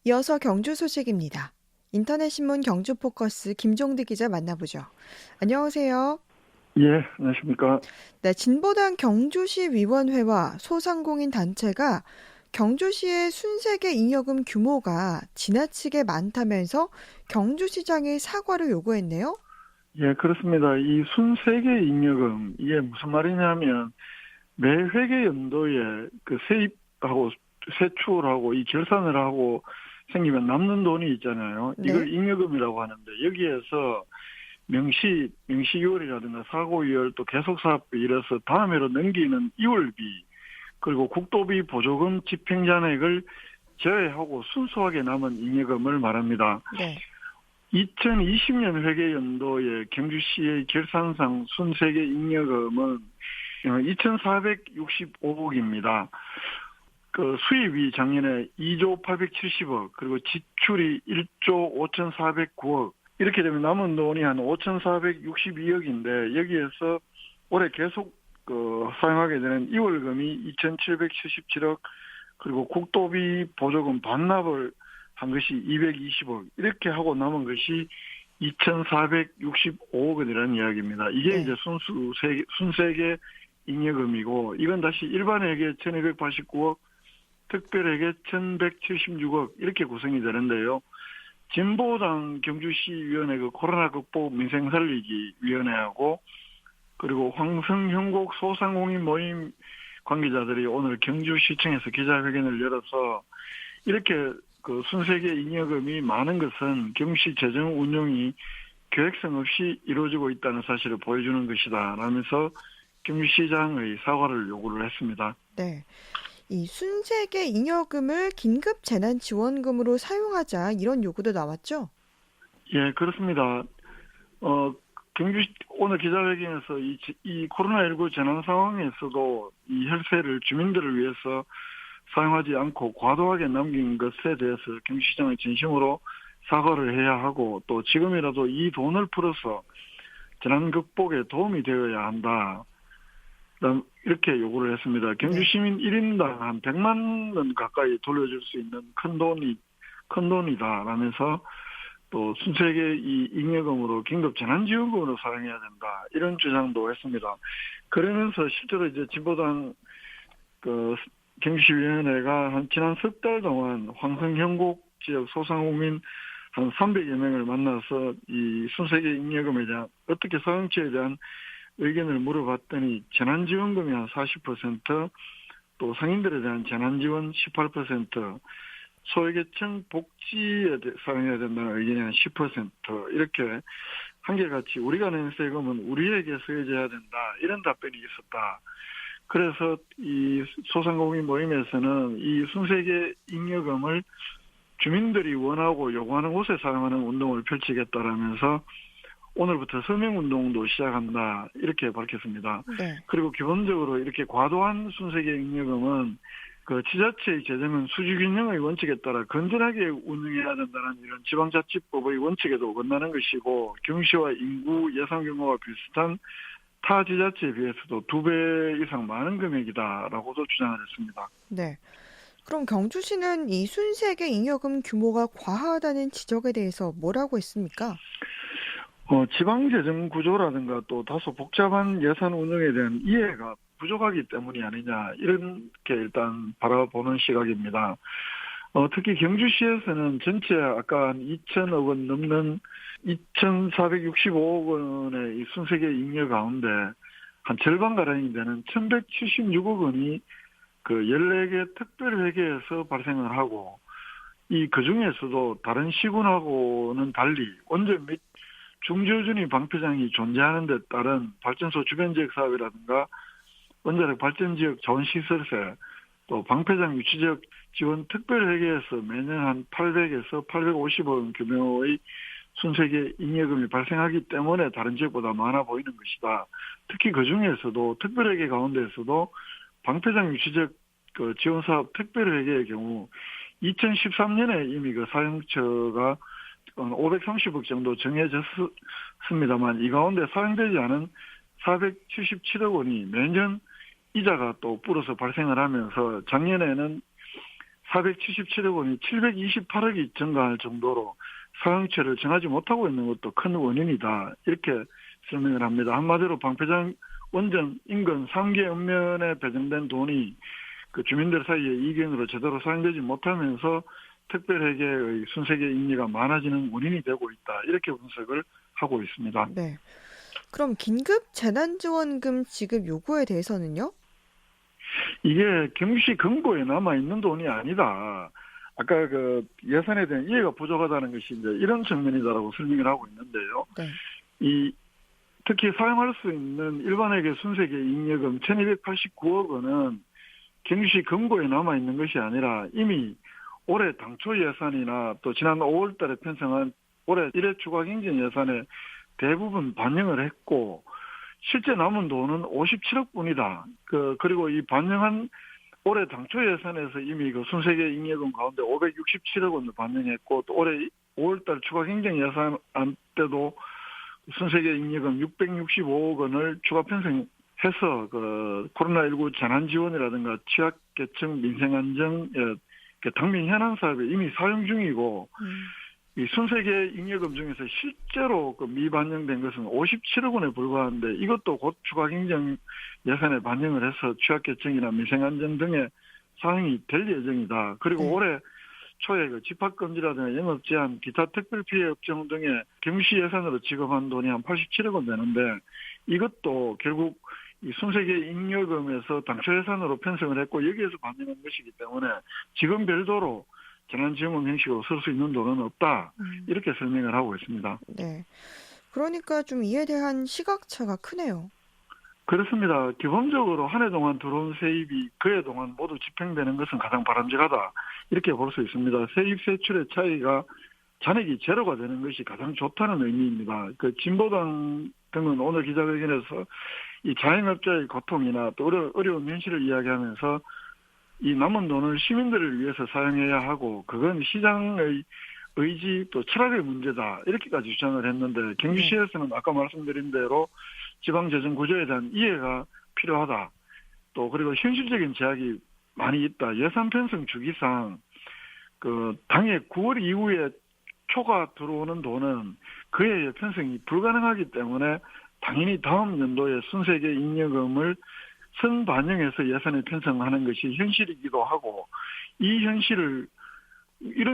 이어서 경주 소식입니다. 인터넷신문 경주포커스 김종득 기자 만나보죠. 안녕하세요. 예, 안녕하십니까. 네, 진보당 경주시 위원회와 소상공인 단체가 경주시의 순세계 잉여금 규모가 지나치게 많다면서 경주시장의 사과를 요구했네요. 예, 그렇습니다. 이 순세계 잉여금, 이게 무슨 말이냐면, 매 회계 연도에 그 세입하고 세출하고 이 결산을 하고 생기면 남는 돈이 있잖아요. 네. 이걸 잉여금이라고 하는데, 여기에서 명시이월이라든가 사고이월 또 계속사업비 이래서 다음해로 넘기는 이월비, 그리고 국도비 보조금 집행잔액을 제외하고 순수하게 남은 잉여금을 말합니다. 네. 2020년 회계연도에 경주시의 결산상 순세계 잉여금은 2,465억입니다. 그 수입이 작년에 2조 870억, 그리고 지출이 1조 5,409억. 이렇게 되면 남은 돈이 한 5,462억인데 여기에서 올해 계속 사용하게 되는 이월금이 2,777억, 그리고 국도비 보조금 반납을 한 것이 220억, 이렇게 하고 남은 것이 2,465억이라는 이야기입니다. 이게 네. 이제 순세계 잉여금이고, 이건 다시 일반회계 1,289억, 특별회계 1,176억, 이렇게 구성이 되는데요. 진보당 경주시위원회 그 코로나 극복 민생 살리기 위원회하고, 그리고 황성형곡 소상공인 모임 관계자들이 오늘 경주시청에서 기자회견을 열어서 이렇게 그 순세계 잉여금이 많은 것은 경시 재정 운용이 계획성 없이 이루어지고 있다는 사실을 보여주는 것이다 라면서 경주시장의 사과를 요구를 했습니다. 네. 이 순세계 잉여금을 긴급 재난지원금으로 사용하자 이런 요구도 나왔죠? 예, 그렇습니다. 어, 오늘 기자회견에서 이 코로나19 재난 상황에서도 이 혈세를 주민들을 위해서 사용하지 않고 과도하게 남긴 것에 대해서 경주시장은 진심으로 사과를 해야 하고, 또 지금이라도 이 돈을 풀어서 재난 극복에 도움이 되어야 한다, 이렇게 요구를 했습니다. 경주 네. 시민 1인당 한 100만 원 가까이 돌려줄 수 있는 큰 돈이다라면서 또 순세계 이 잉여금으로 긴급 재난지원금으로 사용해야 된다, 이런 주장도 했습니다. 그러면서 실제로 이제 진보당 그 경시위원회가 한 지난 석 달 동안 황성형곡 지역 소상공인 한 300여 명을 만나서 이 순세계 잉여금에 대한 어떻게 사용처에 대한 의견을 물어봤더니 재난지원금이 한 40%, 또 성인들에 대한 재난지원 18%, 소외계층 복지에 사용해야 된다는 의견이 한 10%, 이렇게 한결같이 우리가 낸 세금은 우리에게 쓰여져야 된다, 이런 답변이 있었다. 그래서 이 소상공인 모임에서는 이 순세계 잉여금을 주민들이 원하고 요구하는 곳에 사용하는 운동을 펼치겠다라면서 오늘부터 서명운동도 시작한다, 이렇게 밝혔습니다. 네. 그리고 기본적으로 이렇게 과도한 순세계 잉여금은 그 지자체의 재정은 수주균형의 원칙에 따라 건전하게 운영해야 된다는 이런 지방자치법의 원칙에도 어긋나는 것이고, 경시와 인구 예산 규모가 비슷한 타 지자체에 비해서도 2배 이상 많은 금액이다라고도 주장을 했습니다. 네. 그럼 경주시는 이 순세계 잉여금 규모가 과하다는 지적에 대해서 뭐라고 했습니까? 지방재정 구조라든가 또 다소 복잡한 예산 운영에 대한 이해가 부족하기 때문이 아니냐, 이렇게 일단 바라보는 시각입니다. 특히 경주시에서는 전체 아까 한 2천억 원 넘는 2,465억 원의 이 순세계 잉여 가운데 한 절반가량이 되는 1,176억 원이 그 14개 특별회계에서 발생을 하고, 그 중에서도 다른 시군하고는 달리 원전 및 중저준위 방패장이 존재하는 데 따른 발전소 주변 지역 사업이라든가 원자력 발전 지역 자원시설세, 또 방패장 유치 지역 지원 특별회계에서 매년 한 800에서 850억 원 규모의 순세계 잉여금이 발생하기 때문에 다른 지역보다 많아 보이는 것이다. 특히 그 중에서도 특별회계 가운데에서도 방패장 유치 지역 그 지원사업 특별회계의 경우 2013년에 이미 그 사용처가 530억 정도 정해졌습니다만, 이 가운데 사용되지 않은 477억 원이 매년 이자가 또 불어서 발생을 하면서 작년에는 477억 원이 728억이 증가할 정도로 사용처를 정하지 못하고 있는 것도 큰 원인이다. 이렇게 설명을 합니다. 한마디로 방패장 원전 인근 3개 읍면에 배정된 돈이 그 주민들 사이에 이견으로 제대로 사용되지 못하면서 특별회계의 순세계 잉여가 많아지는 원인이 되고 있다. 이렇게 분석을 하고 있습니다. 네. 그럼 긴급 재난지원금 지급 요구에 대해서는요? 이게 경시 금고에 남아있는 돈이 아니다. 아까 그 예산에 대한 이해가 부족하다는 것이 이제 이런 측면이다라고 설명을 하고 있는데요. 네. 특히 사용할 수 있는 일반회계 순세계 잉여금 1289억 원은 경시 금고에 남아있는 것이 아니라 이미 올해 당초 예산이나 또 지난 5월 달에 편성한 올해 1회 추가경정 예산에 대부분 반영을 했고 실제 남은 돈은 57억 뿐이다. 그리고 이 반영한 올해 당초 예산에서 이미 그 순세계 잉여금 가운데 567억 원을 반영했고 또 올해 5월달 추가경정 예산 때도 순세계 잉여금 665억 원을 추가 편성해서 그 코로나19 재난지원이라든가 취약계층 민생안정 당면 현안 사업에 이미 사용 중이고 이 순세계 잉여금 중에서 실제로 그 미반영된 것은 57억 원에 불과한데 이것도 곧 추가 경정 예산에 반영을 해서 취약계층이나 민생안전 등의 사용이 될 예정이다. 그리고 네. 올해 초에 그 집합금지라든가 영업제한, 기타 특별피해 업종 등의 경시 예산으로 지급한 돈이 한 87억 원 되는데 이것도 결국 이 순세계 잉여금에서 당초 예산으로 편성을 했고 여기에서 반영한 것이기 때문에 지금 별도로 재난지원금 형식으로 쓸 수 있는 돈은 없다. 이렇게 설명을 하고 있습니다. 네. 그러니까 좀 이에 대한 시각차가 크네요. 그렇습니다. 기본적으로 한 해 동안 들어온 세입이 그 해 동안 모두 집행되는 것은 가장 바람직하다. 이렇게 볼 수 있습니다. 세입 세출의 차이가 잔액이 제로가 되는 것이 가장 좋다는 의미입니다. 그 진보당 등은 오늘 기자회견에서 이 자영업자의 고통이나 또 어려운 현실을 이야기하면서 이 남은 돈을 시민들을 위해서 사용해야 하고 그건 시장의 의지 또 철학의 문제다. 이렇게까지 주장을 했는데 경주시에서는 아까 말씀드린 대로 지방재정 구조에 대한 이해가 필요하다. 또 그리고 현실적인 제약이 많이 있다. 예산 편성 주기상 그 당해 9월 이후에 초가 들어오는 돈은 그해에 편성이 불가능하기 때문에 당연히 다음 연도에 순세계 잉여금을 선반영해서 예산에 편성하는 것이 현실이기도 하고 이런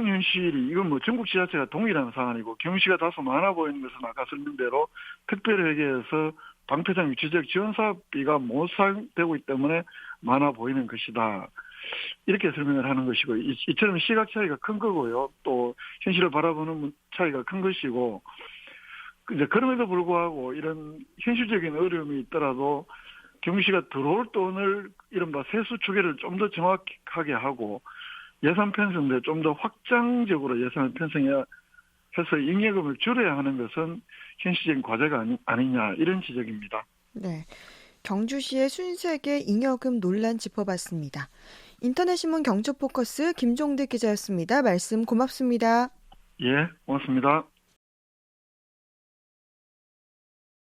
현실이 이건 뭐 전국 지자체가 동일한 사안이고 경시가 다소 많아 보이는 것은 아까 설명대로 특별회계에서 방패장 유치적 지원 사업비가 못 사용되고 있기 때문에 많아 보이는 것이다. 이렇게 설명을 하는 것이고 이처럼 시각 차이가 큰 거고요. 또 현실을 바라보는 차이가 큰 것이고 이제 그럼에도 불구하고 이런 현실적인 어려움이 있더라도 경시가 들어올 돈을 이른바 세수 추계를 좀 더 정확하게 하고 예산 편성에 좀 더 확장적으로 예산을 편성해야 해서 잉여금을 줄여야 하는 것은 현실적인 과제가 아니냐 이런 지적입니다. 네. 경주시의 순세계 잉여금 논란 짚어봤습니다. 인터넷신문 경주포커스 김종대 기자였습니다. 말씀 고맙습니다. 예, 고맙습니다.